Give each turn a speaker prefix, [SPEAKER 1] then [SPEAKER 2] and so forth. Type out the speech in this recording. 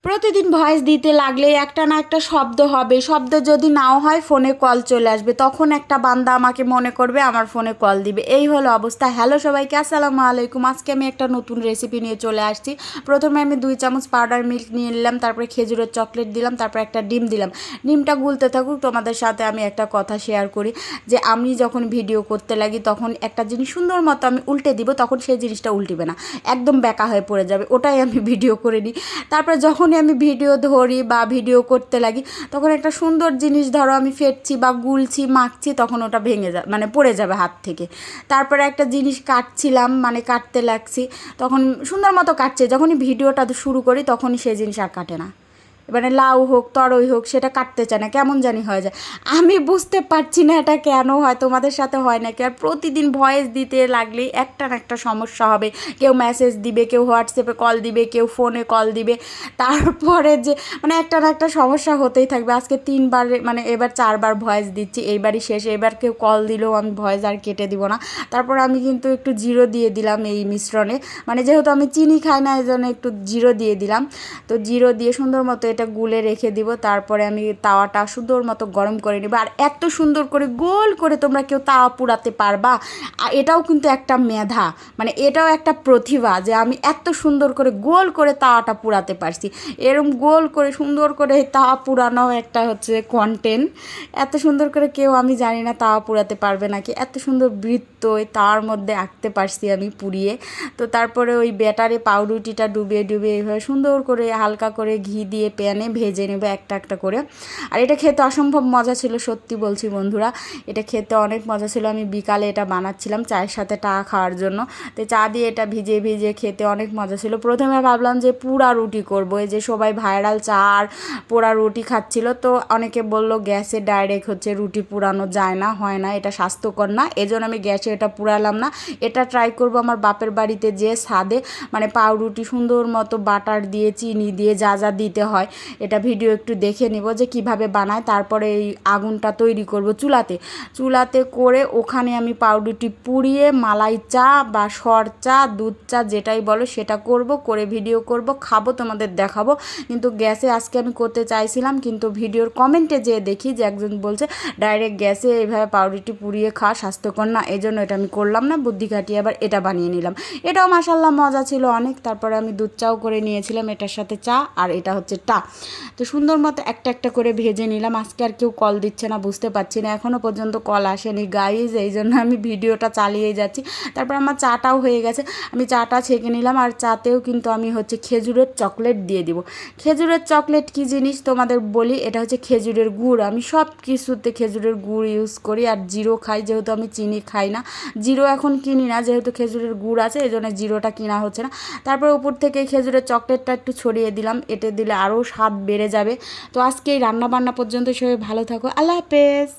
[SPEAKER 1] প্রতিদিন ভয়েস দিতে লাগলে একটা না একটা শব্দ হবে, শব্দ যদি নাও হয় ফোনে কল চলে আসবে, তখন একটা বান্দা আমাকে মনে করবে, আমার ফোনে কল দিবে। এই হলো অবস্থা। হ্যালো সবাইকে, আসসালামু আলাইকুম। আজকে আমি একটা নতুন রেসিপি নিয়ে চলে আসছি। প্রথমে আমি 2 চামচ পাউডার মিল্ক নিয়ে নিলাম, তারপরে খেজুরের চকলেট দিলাম, তারপর একটা ডিম দিলাম। ডিমটা গুলতে থাকুক, তোমাদের সাথে আমি একটা কথা শেয়ার করি যে আমি যখন ভিডিও করতে লাগি তখন একটা জিনিস সুন্দর মতো আমি উল্টে দিব, তখন সেই জিনিসটা উল্টিবে না, একদম বেঁকা হয়ে পড়ে যাবে, ওটাই আমি ভিডিও করে নিই। তারপরে যখনই আমি ভিডিও ধরি বা ভিডিও করতে লাগি তখন একটা সুন্দর জিনিস ধরো আমি ফেটছি বা গুলছি মাখছি, তখন ওটা ভেঙে যাবে, মানে পড়ে যাবে হাত থেকে। তারপরে একটা জিনিস কাটছিলাম, মানে কাটতে লাগছি, তখন সুন্দর মতো কাটছে, যখনই ভিডিওটা শুরু করি তখনই সেই জিনিস আর কাটে না। এবারে লাউ হোক তরই হোক সেটা কাটতে চায় না, কেমন জানি হয়ে যায়। আমি বুঝতে পারছি না এটা কেন হয়, তোমাদের সাথে হয় নাকি। আর প্রতিদিন ভয়েস দিতে লাগলেই একটা না একটা সমস্যা হবে। কেউ মেসেজ দিবে, কেউ হোয়াটসঅ্যাপে কল দিবে, কেউ ফোনে কল দিবে। তারপরে যে মানে একটা না একটা সমস্যা হতেই থাকবে। আজকে 3বার, মানে এবার 4বার ভয়েস দিচ্ছি, এইবারই শেষ। এবার কেউ কল দিলেও আমি ভয়েস আর কেটে দিব না। তারপর আমি কিন্তু একটু জিরো দিয়ে দিলাম এই মিশ্রণে, মানে যেহেতু আমি চিনি খাই না এই জন্য একটু জিরো দিয়ে দিলাম। তো জিরো দিয়ে সুন্দর মতো এটা গুলে রেখে দিব। তারপরে আমি তাওয়াটা সুন্দর মতো গরম করে নেব। আর এত সুন্দর করে গোল করে তোমরা কেউ তাওয়া পুড়াতে পারবা, আর এটাও কিন্তু একটা মেধা, মানে এটাও একটা প্রতিভা যে আমি এত সুন্দর করে গোল করে তাওয়াটা পুড়াতে পারছি। এরম গোল করে সুন্দর করে তাওয়া পুরানো একটা হচ্ছে কন্টেন্ট। এত সুন্দর করে কেউ, আমি জানি না তাওয়া পুড়াতে পারবে নাকি, এত সুন্দর বৃত্ত ওই তাওয়ার মধ্যে আঁকতে পারছি আমি পুড়িয়ে। তো তারপরে ওই ব্যাটারে পাউরুটিটা ডুবিয়ে ডুবিয়ে এইভাবে সুন্দর করে হালকা করে ঘি দিয়ে প্যানে ভেজে নেবে একটা একটা করে। আর এটা খেতে অসম্ভব মজা ছিল, সত্যি বলছি বন্ধুরা, এটা খেতে অনেক মজা ছিল। আমি বিকালে এটা বানাচ্ছিলাম চায়ের সাথে চা খাওয়ার জন্য। তো চা দিয়ে এটা ভিজিয়ে ভিজিয়ে খেতে অনেক মজা ছিল। প্রথমে ভাবলাম যে পোড়া রুটি করবো, এই যে সবাই ভাইরাল চা আর পোড়া রুটি খাচ্ছিল, তো অনেকে বলল গ্যাসে ডাইরেক্ট হচ্ছে রুটি পুরানো যায় না, হয় না, এটা স্বাস্থ্যকর না, এজন্য আমি গ্যাসে এটা পুরালাম না। এটা ট্রাই করব আমার বাপের বাড়িতে যে স্বাদে, মানে পাউরুটি সুন্দর মতো বাটার দিয়ে চিনি দিয়ে যা যা দিতে হয়, এটা ভিডিও একটু দেখে নিব যে কিভাবে বানায়। তারপরে এই আগুনটা তৈরি করব চুলাতে, চুলাতে করে ওখানে আমি পাউরুটি পুড়িয়ে মালাই চা বা সর চা, দুধ চা যেটাই বলো সেটা করব, করে ভিডিও করব, খাবো, তোমাদের দেখাবো। কিন্তু গ্যাসে আজকে আমি করতে চাইছিলাম, কিন্তু ভিডিওর কমেন্টে যেয়ে দেখি যে একজন বলছে ডাইরেক্ট গ্যাসে এইভাবে পাউরুটি পুড়িয়ে খাওয়া স্বাস্থ্যকর না, এই জন্য এটা আমি করলাম না, বুদ্ধি খাটিয়ে আবার এটা বানিয়ে নিলাম। এটাও মাশাল্লাহ মজা ছিল অনেক। তারপরে আমি দুধ চাও করে নিয়েছিলাম, এটার সাথে চা, আর এটা হচ্ছে টা। তো সুন্দর মতো একটা একটা করে ভেজে নিলাম। আজকে আর কেউ কল দিচ্ছে না, বুঝতে পারছি না, এখনও পর্যন্ত কল আসেনি গাইজ, এই জন্য আমি ভিডিওটা চালিয়ে যাচ্ছি। তারপর আমার চাটাও হয়ে গেছে, আমি চাটা ছেঁকে নিলাম। আর চাতেও কিন্তু আমি হচ্ছে খেজুরের চকলেট দিয়ে দিব। খেজুরের চকলেট কী জিনিস তোমাদের বলি, এটা হচ্ছে খেজুরের গুড়। আমি সব কিছুতে খেজুরের গুড় ইউজ করি, আর জিরো খাই, যেহেতু আমি চিনি খাই না। জিরো এখন কিনি না, যেহেতু খেজুরের গুড় আছে এই জন্য জিরোটা কিনা হচ্ছে না। তারপর উপর থেকে খেজুরের চকলেটটা একটু ছড়িয়ে দিলাম, এতে দিলে আরও স্বাদ বেড়ে যাবে। তো আজকে এই রান্না বান্না পর্যন্ত সবাই ভালো থাকো, আল্লাহ হাফেজ।